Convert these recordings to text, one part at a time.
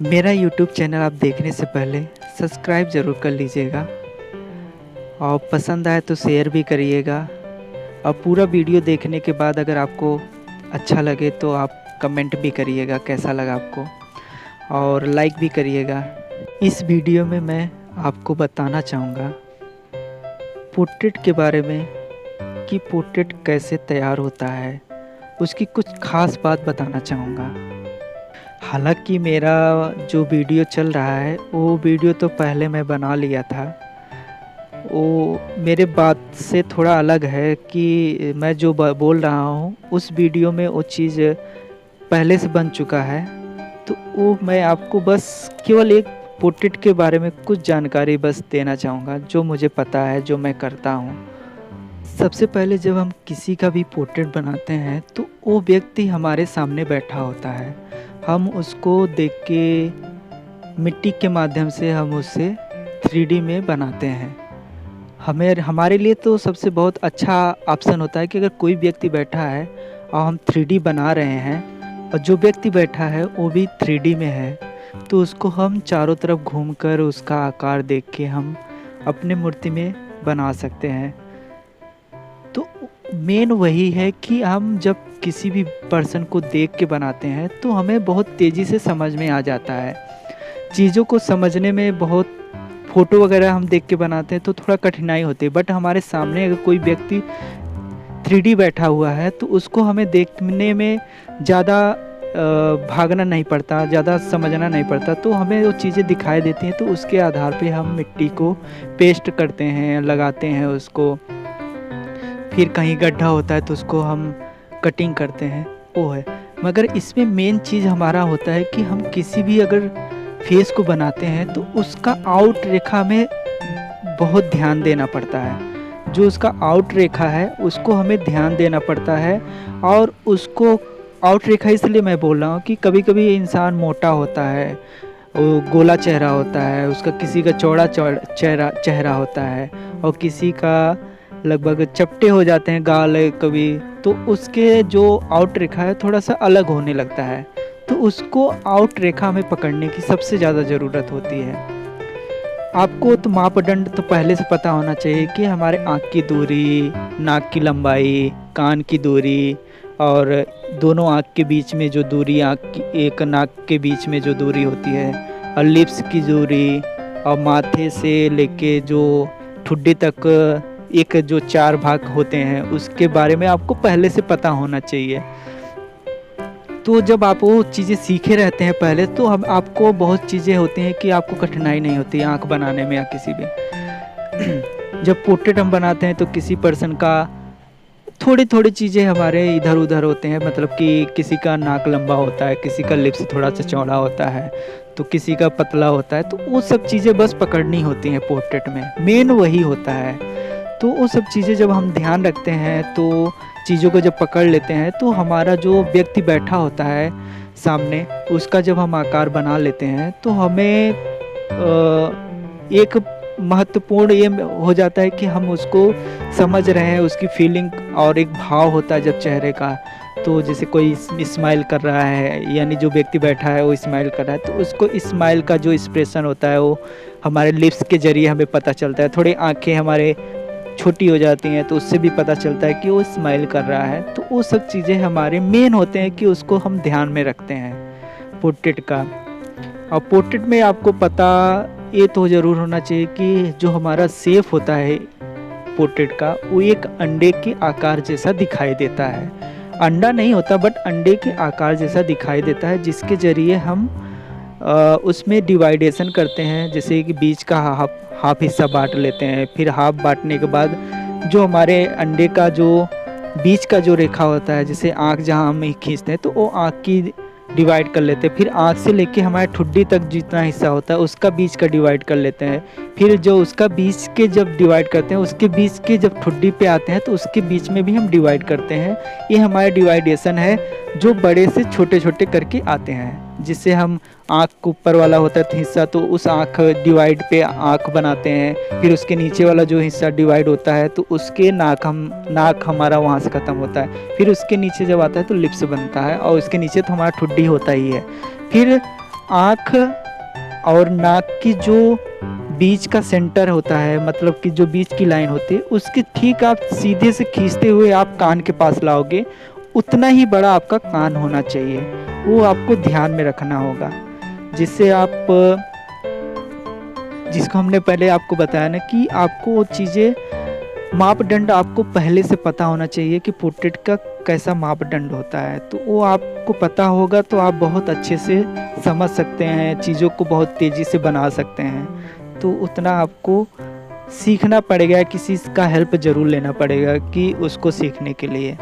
मेरा YouTube channel आप देखने से पहले सब्सक्राइब ज़रूर कर लीजिएगा और पसंद आए तो शेयर भी करिएगा। और पूरा वीडियो देखने के बाद अगर आपको अच्छा लगे तो आप कमेंट भी करिएगा कैसा लगा आपको, और लाइक भी करिएगा। इस वीडियो में मैं आपको बताना चाहूँगा पोर्ट्रेट के बारे में कि पोर्ट्रेट कैसे तैयार होता है, उसकी कुछ ख़ास बात बताना चाहूँगा। हालांकि मेरा जो वीडियो चल रहा है वो वीडियो तो पहले मैं बना लिया था, वो मेरे बात से थोड़ा अलग है कि मैं जो बोल रहा हूँ उस वीडियो में वो चीज़ पहले से बन चुका है। तो वो मैं आपको बस केवल एक पोर्ट्रेट के बारे में कुछ जानकारी बस देना चाहूँगा जो मुझे पता है, जो मैं करता हूँ। सबसे पहले जब हम किसी का भी पोर्ट्रेट बनाते हैं तो वो व्यक्ति हमारे सामने बैठा होता है। हम उसको देख के मिट्टी के माध्यम से हम उसे 3D में बनाते हैं। हमारे लिए तो सबसे बहुत अच्छा ऑप्शन होता है कि अगर कोई व्यक्ति बैठा है और हम 3D बना रहे हैं और जो व्यक्ति बैठा है वो भी 3D में है, तो उसको हम चारों तरफ घूमकर उसका आकार देख के हम अपने मूर्ति में बना सकते हैं। तो मेन वही है कि हम जब किसी भी पर्सन को देख के बनाते हैं तो हमें बहुत तेज़ी से समझ में आ जाता है। चीज़ों को समझने में बहुत, फ़ोटो वगैरह हम देख के बनाते हैं तो थोड़ा कठिनाई होती है, बट हमारे सामने अगर कोई व्यक्ति 3D बैठा हुआ है तो उसको हमें देखने में ज़्यादा भागना नहीं पड़ता, ज़्यादा समझना नहीं पड़ता, तो हमें वो चीज़ें दिखाई देती हैं। तो उसके आधार पे हम मिट्टी को पेस्ट करते हैं, लगाते हैं उसको। फिर कहीं गड्ढा होता है तो उसको हम कटिंग करते हैं, वो है। मगर इसमें मेन चीज़ हमारा होता है कि हम किसी भी अगर फेस को बनाते हैं तो उसका आउट रेखा में बहुत ध्यान देना पड़ता है। जो उसका आउट रेखा है उसको हमें ध्यान देना पड़ता है। और उसको आउट रेखा इसलिए मैं बोल रहा हूँ कि कभी कभी इंसान मोटा होता है, वो गोला चेहरा होता है उसका, किसी का चौड़ा चेहरा होता है, और किसी का लगभग चपटे हो जाते हैं गाल कभी, तो उसके जो आउट रेखा है थोड़ा सा अलग होने लगता है। तो उसको आउट रेखा में पकड़ने की सबसे ज़्यादा ज़रूरत होती है। आपको तो मापदंड तो पहले से पता होना चाहिए कि हमारे आँख की दूरी, नाक की लंबाई, कान की दूरी, और दोनों आँख के बीच में जो दूरी, आँख की एक नाक के बीच में जो दूरी होती है, और लिप्स की दूरी, और माथे से लेके जो ठुड्डी तक एक जो 4 भाग होते हैं उसके बारे में आपको पहले से पता होना चाहिए। तो जब आप वो चीज़ें सीखे रहते हैं पहले, तो हम आपको बहुत चीज़ें होती हैं कि आपको कठिनाई नहीं होती आँख बनाने में या किसी भी। जब पोर्ट्रेट हम बनाते हैं तो किसी पर्सन का थोड़ी चीज़ें हमारे इधर उधर होते हैं, मतलब कि किसी का नाक लंबा होता है, किसी का लिप्स थोड़ा सा चौड़ा होता है, तो किसी का पतला होता है, तो वो सब चीज़ें बस पकड़नी होती हैं पोर्ट्रेट में, मेन वही होता है। तो वो सब चीज़ें जब हम ध्यान रखते हैं, तो चीज़ों को जब पकड़ लेते हैं, तो हमारा जो व्यक्ति बैठा होता है सामने उसका जब हम आकार बना लेते हैं तो हमें एक महत्वपूर्ण ये हो जाता है कि हम उसको समझ रहे हैं, उसकी फीलिंग और एक भाव होता है जब चेहरे का। तो जैसे कोई स्माइल कर रहा है, यानी जो व्यक्ति बैठा है वो स्माइल कर रहा है, तो उसको स्माइल का जो एक्सप्रेशन होता है वो हमारे लिप्स के ज़रिए हमें पता चलता है। थोड़ी आँखें हमारे छोटी हो जाती हैं तो उससे भी पता चलता है कि वो स्माइल कर रहा है। तो वो सब चीज़ें हमारे मेन होते हैं कि उसको हम ध्यान में रखते हैं पोर्ट्रेट का। और पोर्ट्रेट में आपको पता ये तो ज़रूर होना चाहिए कि जो हमारा शेप होता है पोर्ट्रेट का, वो एक अंडे के आकार जैसा दिखाई देता है। अंडा नहीं होता बट अंडे के आकार जैसा दिखाई देता है, जिसके ज़रिए हम उसमें डिवाइडेशन करते हैं। जैसे कि बीच का हाफ हिस्सा बांट लेते हैं, फिर हाफ बांटने के बाद जो हमारे अंडे का जो बीच का जो रेखा होता है, जैसे आँख जहाँ हम खींचते हैं तो वो आँख की डिवाइड कर लेते हैं। फिर आँख से लेके हमारे ठुड्डी तक जितना हिस्सा होता है उसका बीच का डिवाइड कर लेते हैं। फिर जो उसका बीच के जब डिवाइड करते हैं, उसके बीच के जब ठुड्डी पे आते हैं तो उसके बीच में भी हम डिवाइड करते हैं। ये हमारा डिवाइडेशन है जो बड़े से छोटे छोटे करके आते हैं, जिससे हम आँख को ऊपर वाला होता है हिस्सा तो उस आँख डिवाइड पे आँख बनाते हैं। फिर उसके नीचे वाला जो हिस्सा डिवाइड होता है तो उसके नाक हमारा वहाँ से ख़त्म होता है। फिर उसके नीचे जब आता है तो लिप्स बनता है, और उसके नीचे तो हमारा ठुड्डी होता ही है। फिर आँख और नाक की जो बीच का सेंटर होता है, मतलब कि जो बीच की लाइन होती है, उसकी ठीक आप सीधे से खींचते हुए आप कान के पास लाओगे, उतना ही बड़ा आपका कान होना चाहिए। वो आपको ध्यान में रखना होगा, जिससे आप, जिसको हमने पहले आपको बताया ना कि आपको वो चीज़ें, मापदंड आपको पहले से पता होना चाहिए कि पोर्ट्रेट का कैसा मापदंड होता है। तो वो आपको पता होगा तो आप बहुत अच्छे से समझ सकते हैं, चीज़ों को बहुत तेज़ी से बना सकते हैं। तो उतना आपको सीखना पड़ेगा, किसी का हेल्प ज़रूर लेना पड़ेगा कि उसको सीखने के लिए।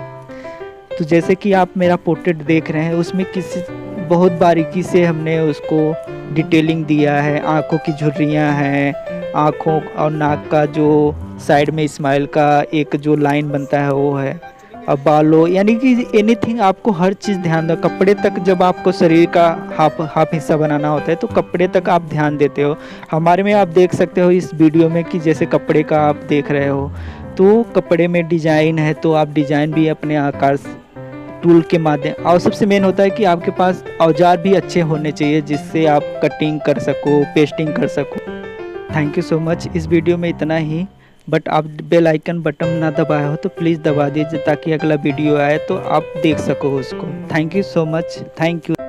तो जैसे कि आप मेरा पोर्ट्रेट देख रहे हैं, उसमें किसी बहुत बारीकी से हमने उसको डिटेलिंग दिया है। आँखों की झुर्रियाँ हैं, आँखों और नाक का जो साइड में स्माइल का एक जो लाइन बनता है वो है, अब बालों, यानी कि एनीथिंग आपको हर चीज़ ध्यान दो। कपड़े तक जब आपको शरीर का हाफ हिस्सा बनाना होता है तो कपड़े तक आप ध्यान देते हो। हमारे में आप देख सकते हो इस वीडियो में कि जैसे कपड़े का आप देख रहे हो, तो कपड़े में डिजाइन है तो आप डिजाइन भी अपने आकार टूल के माध्यम, और सबसे मेन होता है कि आपके पास औजार भी अच्छे होने चाहिए जिससे आप कटिंग कर सको, पेस्टिंग कर सको। Thank you so much. इस वीडियो में इतना ही, बट आप बेल आइकन बटन ना दबाए हो तो प्लीज़ दबा दीजिए ताकि अगला वीडियो आए तो आप देख सको उसको। Thank you so much. Thank you.